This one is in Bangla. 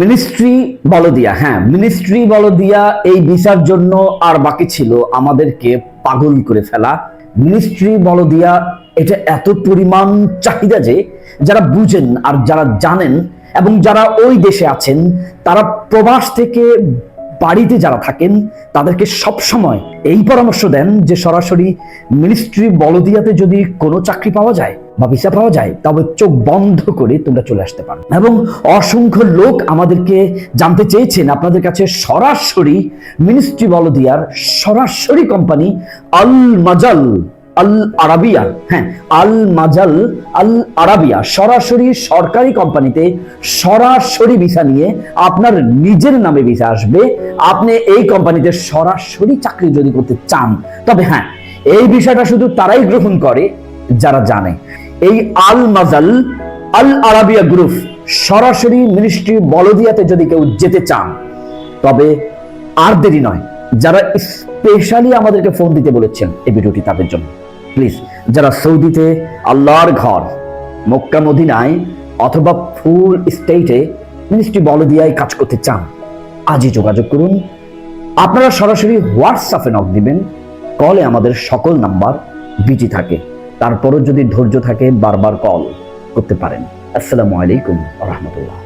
মিনিস্ট্রি বলদিয়া, হ্যাঁ মিনিস্ট্রি বলদিয়া এই ভিসার জন্য আর বাকি ছিল আমাদেরকে পাগল করে ফেলা। মিনিস্ট্রি বলদিয়া এটা এত পরিমাণ চাহিদা যে যারা বুঝেন আর যারা জানেন এবং যারা ওই দেশে আছেন, তারা প্রবাস থেকে বাড়িতে যারা থাকেন তাদেরকে সব সময় এই পরামর্শ দেন যে সরাসরি মিনিস্ট্রি বলদিয়াতে যদি কোনো চাকরি পাওয়া যায় বা ভিসা পাওয়া যায় তবে চোখ বন্ধ করে তোমরা চলে আসতে পারো। এবং অসংখ্য লোক আমাদেরকে জানতে চেয়েছেন আপনাদের কাছে সরাসরি মিনিস্ট্রি বলদিয়ার সরাসরি কোম্পানি আল মাজাল আল আরাবিয়া, হ্যাঁ আল মাজাল আল আরাবিয়া সরাসরি সরকারি কোম্পানিতে সরাসরি ভিসা নিয়ে আপনার নিজের নামে ভিসা আসবে। আপনি এই কোম্পানিতে সরাসরি চাকরি যদি করতে চান তবে হ্যাঁ এই বিষয়টা শুধু তারাই গ্রহণ করে যারা জানে। এই আল মাজাল আল আরাবিয়া গ্রুপ সরাসরি মিনিস্ট্রি বলদিয়াতে যদি কেউ যেতে চান তবে আর দেরি নয়। যারা স্পেশালি আমাদেরকে ফোন দিতে বলেছেন এই ভিডিওটি তাদের জন্য, প্লিজ যারা সৌদিতে আল্লাহর ঘর মক্কা মদিনায় অথবা ফুল স্টেটে মিনিস্ট্রি বলদিয়ায় কাজ করতে চান আজই যোগাযোগ করুন। আপনারা সরাসরি হোয়াটসঅ্যাপে নক দিবেন, কলে আমাদের সকল নাম্বার বিজি থাকে, তারপরও যদি ধৈর্য থাকে বারবার কল করতে পারেন। আসসালামু আলাইকুম ওয়া রাহমাতুল্লাহ।